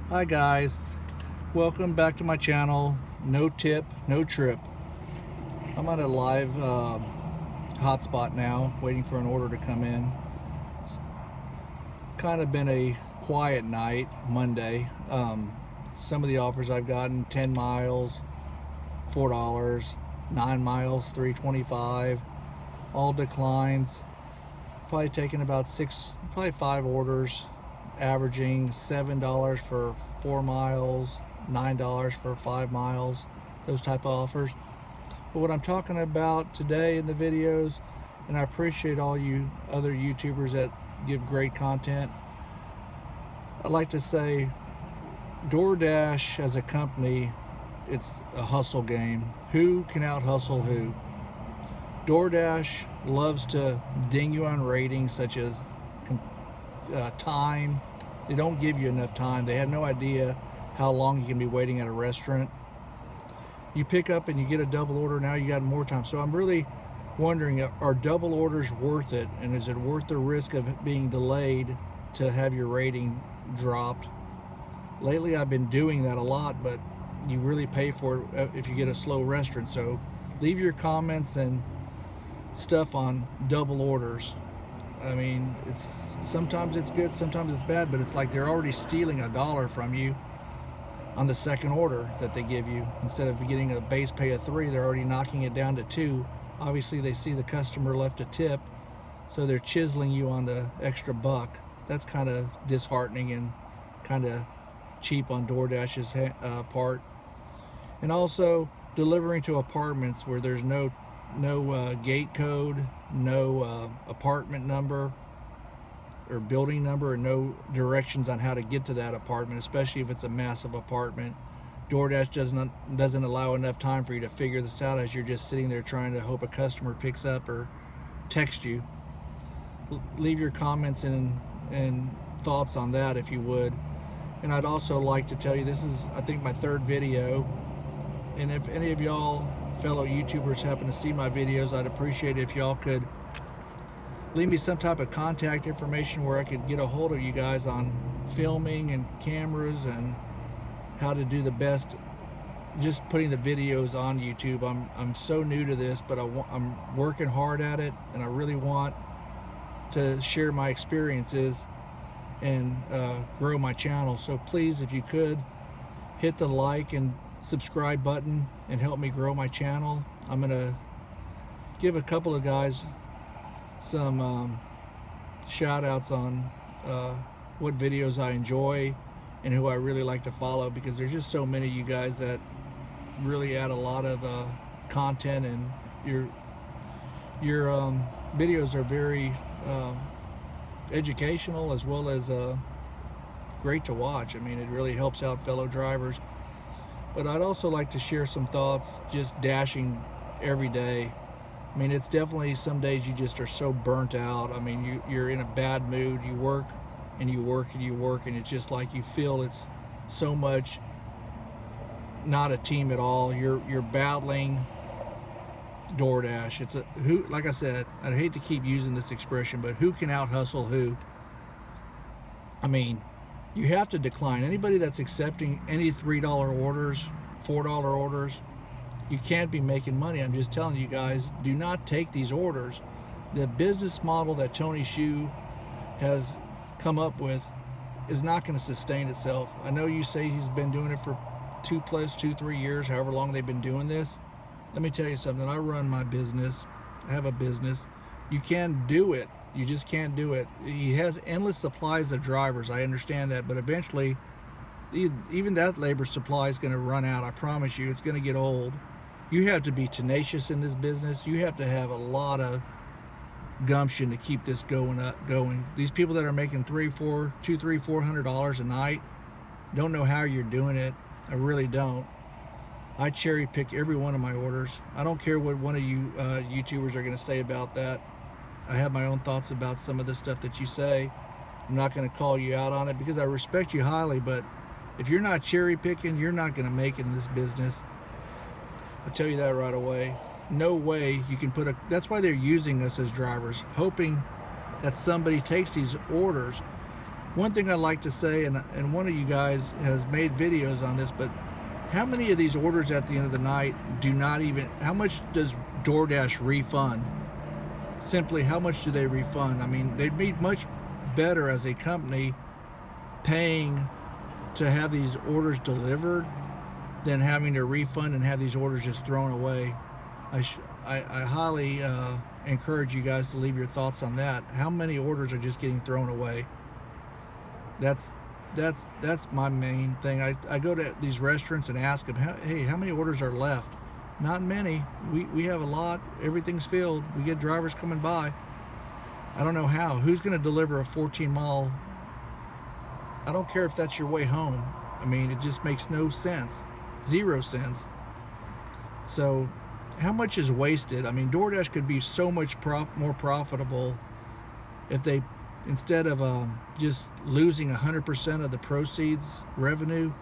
Hi guys, welcome back to my channel. No tip, no trip. I'm at a live hotspot now, waiting for an order to come in. It's kind of been a quiet night, Monday. Some of the offers I've gotten: 10 miles, $4, 9 miles, $3.25, all declines. Probably taken about probably 5 orders, averaging $7 for 4 miles, $9 for 5 miles, those type of offers. But what I'm talking about today in the videos, and I appreciate all you other YouTubers that give great content, I'd like to say DoorDash as a company, it's a hustle game. Who can out hustle who? DoorDash loves to ding you on ratings such as time. They don't give you enough time. They have no idea how long you can be waiting at a restaurant. You pick up and you get a double order, now you got more time. So I'm really wondering, are double orders worth it? And is it worth the risk of being delayed to have your rating dropped? Lately I've been doing that a lot, but you really pay for it if you get a slow restaurant. So leave your comments and stuff on double orders. I mean, sometimes it's good, sometimes it's bad, but it's like they're already stealing $1 from you on the second order that they give you. Instead of getting a base pay of 3, they're already knocking it down to 2. Obviously they see the customer left a tip, so they're chiseling you on the extra buck. That's kind of disheartening and kind of cheap on DoorDash's part. And also delivering to apartments where there's no gate code, no apartment number or building number, and no directions on how to get to that apartment, especially if it's a massive apartment. DoorDash doesn't allow enough time for you to figure this out as you're just sitting there trying to hope a customer picks up or text you. Leave your comments and thoughts on that if you would. And I'd also like to tell you, this is, I think, my 3rd video, and if any of y'all fellow YouTubers happen to see my videos, I'd appreciate it if y'all could leave me some type of contact information where I could get a hold of you guys on filming and cameras and how to do the best, just putting the videos on YouTube. I'm so new to this, but I'm working hard at it, and I really want to share my experiences and grow my channel. So please, if you could, hit the like and subscribe button and help me grow my channel. I'm gonna give a couple of guys some shout outs on what videos I enjoy and who I really like to follow, because there's just so many of you guys that really add a lot of content, and your videos are very educational as well as great to watch. I mean, it really helps out fellow drivers. But I'd also like to share some thoughts just dashing every day. I mean, it's definitely some days you just are so burnt out. I mean, you're in a bad mood. You work and you work and you work, and it's just like you feel it's so much not a team at all. You're battling DoorDash. It's who, like I said, I hate to keep using this expression, but who can out hustle who? I mean, you have to decline. Anybody that's accepting any $3 orders, $4 orders, you can't be making money. I'm just telling you guys, do not take these orders. The business model that Tony Xu has come up with is not going to sustain itself. I know you say he's been doing it for 3 years, however long they've been doing this. Let me tell you something. I run my business. I have a business. You can do it. You just can't do it. He has endless supplies of drivers. I understand that, but eventually, even that labor supply is going to run out. I promise you, it's going to get old. You have to be tenacious in this business. You have to have a lot of gumption to keep this going. These people that are making $400 a night don't know how you're doing it. I really don't. I cherry pick every one of my orders. I don't care what one of you YouTubers are going to say about that. I have my own thoughts about some of the stuff that you say. I'm not going to call you out on it because I respect you highly, but if you're not cherry picking, you're not going to make it in this business. I'll tell you that right away. No way you can put that's why they're using us as drivers, hoping that somebody takes these orders. One thing I'd like to say, and one of you guys has made videos on this, but how many of these orders at the end of the night do not even, how much does DoorDash refund? Simply, how much do they refund? I mean, they'd be much better as a company paying to have these orders delivered than having to refund and have these orders just thrown away. I highly encourage you guys to leave your thoughts on that. How many orders are just getting thrown away? That's my main thing. I go to these restaurants and ask them, hey, how many orders are left? Not many. We have a lot. Everything's filled. We get drivers coming by. I don't know how. Who's going to deliver a 14-mile? I don't care if that's your way home. I mean, it just makes no sense. 0 sense. So how much is wasted? I mean, DoorDash could be so much more profitable if they, instead of just losing 100% of the proceeds revenue,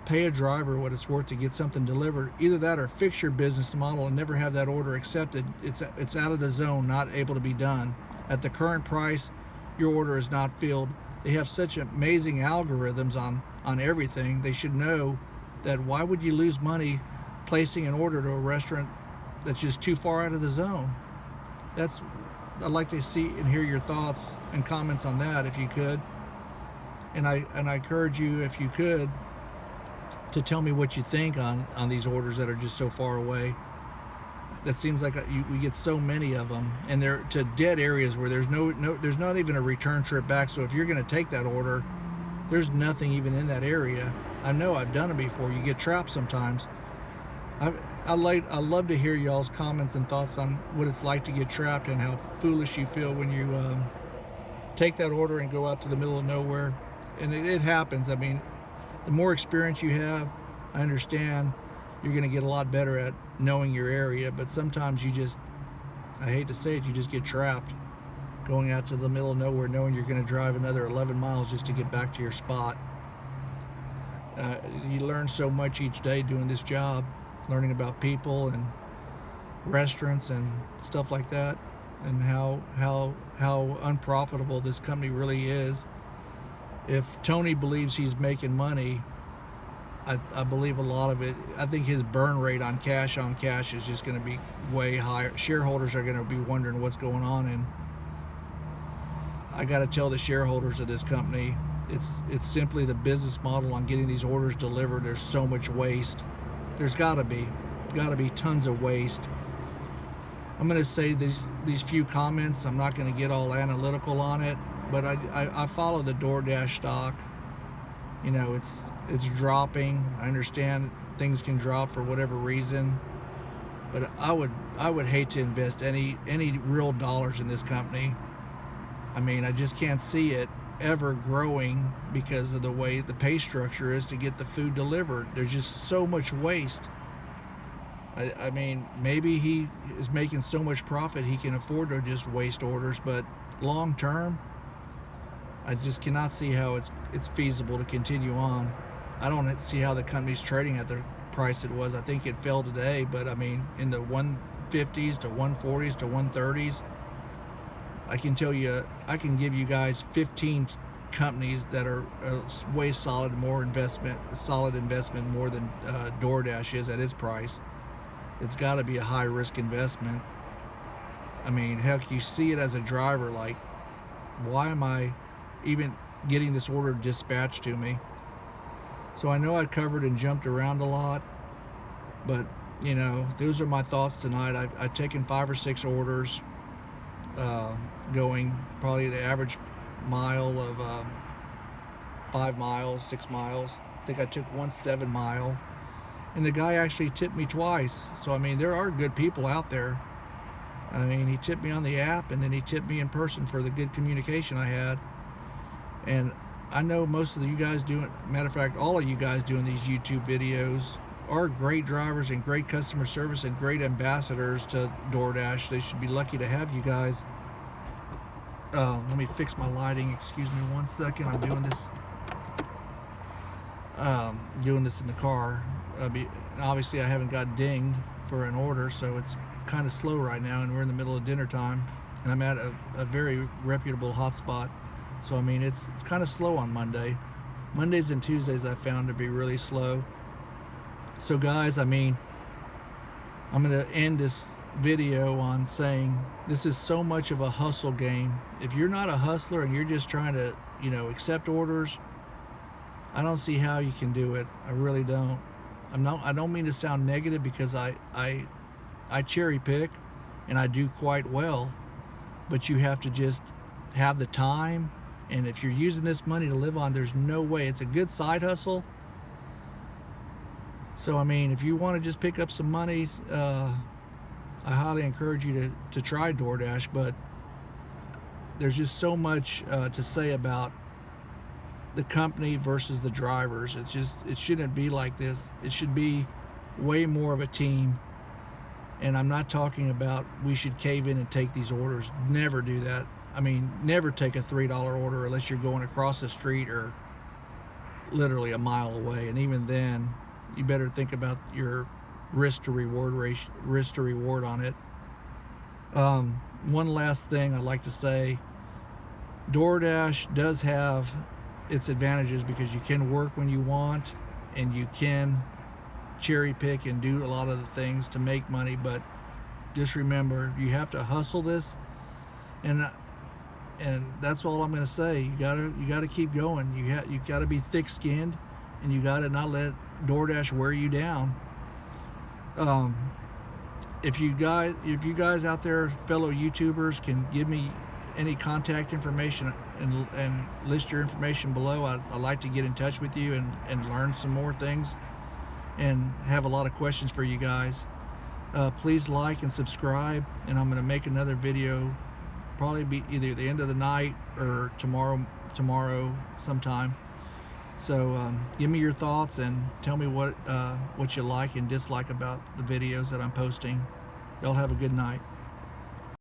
pay a driver what it's worth to get something delivered. Either that or fix your business model and never have that order accepted. It's out of the zone, not able to be done. At the current price, your order is not filled. They have such amazing algorithms on everything. They should know that why would you lose money placing an order to a restaurant that's just too far out of the zone? I'd like to see and hear your thoughts and comments on that if you could. And I encourage you, if you could, to tell me what you think on these orders that are just so far away. That seems like we get so many of them, and they're to dead areas where there's there's not even a return trip back. So if you're going to take that order, there's nothing even in that area. I know I've done it before. You get trapped sometimes. I love to hear y'all's comments and thoughts on what it's like to get trapped and how foolish you feel when you take that order and go out to the middle of nowhere. And it happens. I mean, the more experience you have, I understand you're going to get a lot better at knowing your area, but sometimes I hate to say it, you just get trapped going out to the middle of nowhere knowing you're going to drive another 11 miles just to get back to your spot. You learn so much each day doing this job, learning about people and restaurants and stuff like that, and how unprofitable this company really is. If Tony believes he's making money, I believe a lot of it. I think his burn rate on cash is just going to be way higher. Shareholders are going to be wondering what's going on, and I got to tell the shareholders of this company, it's simply the business model on getting these orders delivered. There's so much waste. There's got to be tons of waste. I'm going to say these few comments. I'm not going to get all analytical on it, but I follow the DoorDash stock. You know, it's dropping. I understand things can drop for whatever reason, but I would hate to invest any real dollars in this company. I mean, I just can't see it ever growing because of the way the pay structure is to get the food delivered. There's just so much waste. I mean, maybe he is making so much profit he can afford to just waste orders, but long term, I just cannot see how it's feasible to continue on. I don't see how the company's trading at the price it was. I think it fell today, but I mean, in the 150s to 140s to 130s, I can tell you, I can give you guys 15 companies that are way solid investment more than DoorDash is at its price. It's got to be a high risk investment. I mean, heck, you see it as a driver, like, why am I even getting this order dispatched to me? So I know I covered and jumped around a lot, but you know, those are my thoughts tonight. I've taken 5 or 6 orders, going probably the average mile of 5 miles, 6 miles. I think I took one 7 mile, and the guy actually tipped me twice. So I mean, there are good people out there. I mean, he tipped me on the app, and then he tipped me in person for the good communication I had. And I know most of you guys doing, matter of fact, all of you guys doing these YouTube videos are great drivers and great customer service and great ambassadors to DoorDash. They should be lucky to have you guys. Let me fix my lighting. Excuse me 1 second. I'm doing this in the car. Obviously, I haven't got dinged for an order, so it's kind of slow right now, and we're in the middle of dinner time, and I'm at a very reputable hotspot. So I mean, it's kind of slow on Monday. Mondays and Tuesdays I found to be really slow. So guys, I mean, I'm going to end this video on saying this is so much of a hustle game. If you're not a hustler and you're just trying to, you know, accept orders, I don't see how you can do it. I really don't. I don't mean to sound negative, because I cherry pick and I do quite well, but you have to just have the time. And if you're using this money to live on, there's no way. It's a good side hustle. So I mean, if you want to just pick up some money, I highly encourage you to try DoorDash. But there's just so much to say about the company versus the drivers. It shouldn't be like this. It should be way more of a team. And I'm not talking about we should cave in and take these orders. Never do that. I mean, never take a $3 order unless you're going across the street or literally a mile away. And even then, you better think about your risk to reward on it. One last thing I'd like to say: DoorDash does have its advantages, because you can work when you want and you can cherry pick and do a lot of the things to make money. But just remember, you have to hustle this, and that's all I'm going to say. You gotta keep going. You gotta be thick-skinned, and you gotta not let DoorDash wear you down. If you guys out there, fellow YouTubers, can give me any contact information and list your information below, I'd like to get in touch with you and learn some more things, and have a lot of questions for you guys. Please like and subscribe, and I'm going to make another video, probably be either the end of the night or tomorrow sometime. So give me your thoughts and tell me what you like and dislike about the videos that I'm posting. Y'all have a good night.